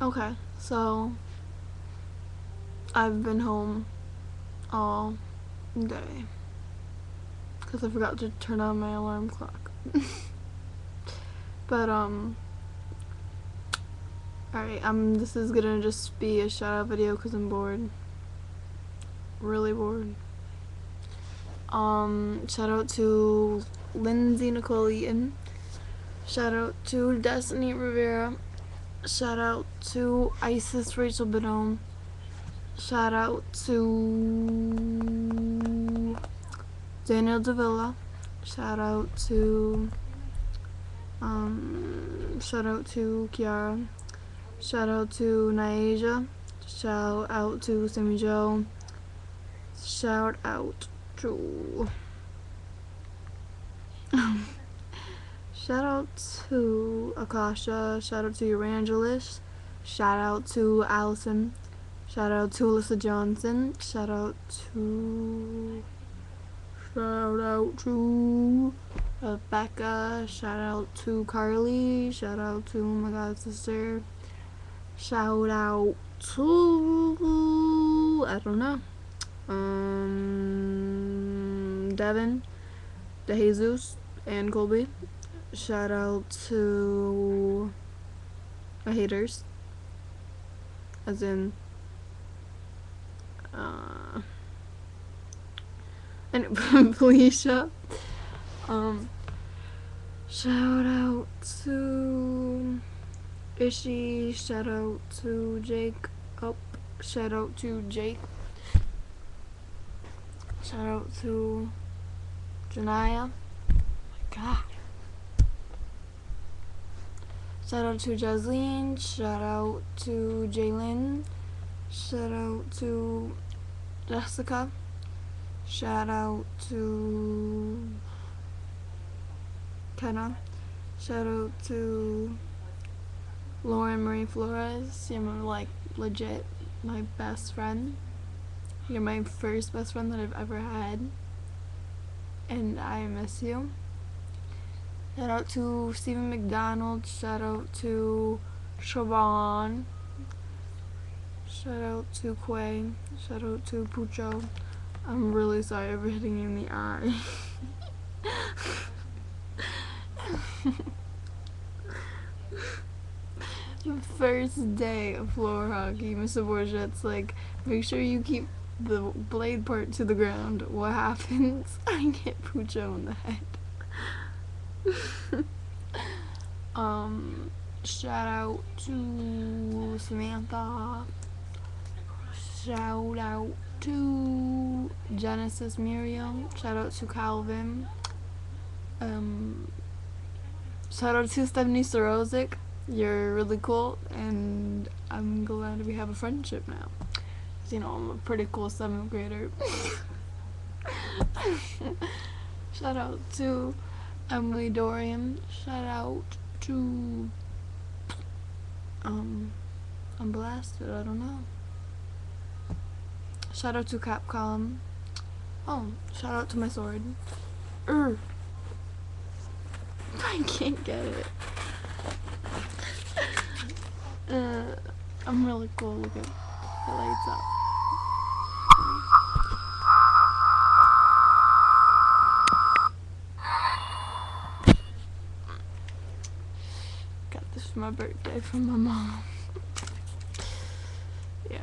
Okay, so I've been home all day because I forgot to turn on my alarm clock. But alright, this is gonna just be a shout out video because I'm bored. Really bored. Shout out to Lindsay Nicole Eaton. Shout out to Destiny Rivera. Shout out to Isis Rachel Benome. Shout out to Daniel Davila. Shout out to Kiara. Shout out to Nyasia. Shout out to Sammy Joe. Shout out to shout out to Akasha. Shout out to Evangelist. Shout out to Allison. Shout out to Alyssa Johnson. Shout out to Rebecca. Shout out to Carly. Shout out to my god sister. Shout out to I don't know. Devin, DeJesus, and Colby. Shout out to my haters. As in and Felicia. Shout out to Ishi. Shout out to Jake. Shout out to Jake. Shout out to Janaya. Oh my god. Shout out to Jasleen. Shout out to Jalen. Shout out to Jessica. Shout out to Kenna. Shout out to Lauren Marie Flores. You're like legit my best friend. You're my first best friend that I've ever had. And I miss you. Shout out to Stephen McDonald. Shout out to Siobhan. Shout out to Quay. Shout out to Pucho. I'm really sorry for hitting you in the eye. The first day of floor hockey, Mr. Borget's like, make sure you keep the blade part to the ground. What happens? I get Pucho in the head. Shout out to Samantha. Shout out to Genesis Miriam. Shout out to Calvin. Shout out to Stephanie Sorozik. You're really cool, and I'm glad we have a friendship now. You know, I'm a pretty cool 7th grader. Shout out to Emily Dorian. Shout out to I'm blasted, I don't know. Shout out to Capcom. Oh, shout out to my sword. I can't get it. I'm really cool. Look at it lights up. Got this for my birthday from my mom. Yeah.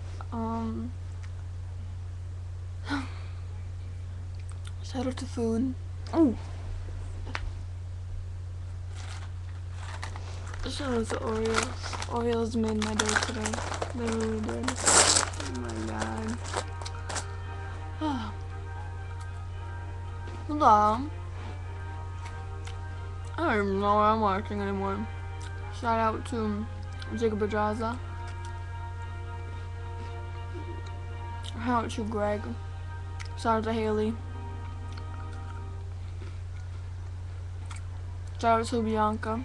Shout out to food. Oh. Shout out to Oreos. Oreos made my day today. They really did. Oh my god. Hello. I don't even know what I'm watching anymore. Shout out to Jacob Adraza. Shout out to Greg. Shout out to Haley. Shout out to Bianca.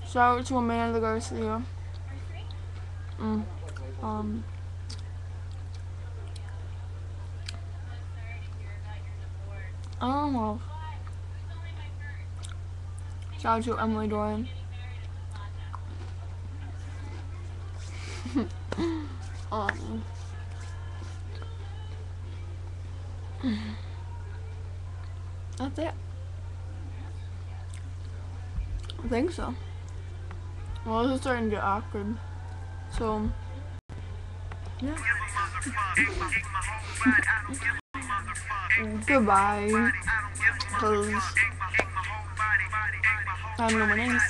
Shout out to Amanda Garcia. I don't know. Shout out to Emily Dorian. That's it. I think so. Well, this is starting to get awkward. So, yeah. Goodbye. Because I have no more names.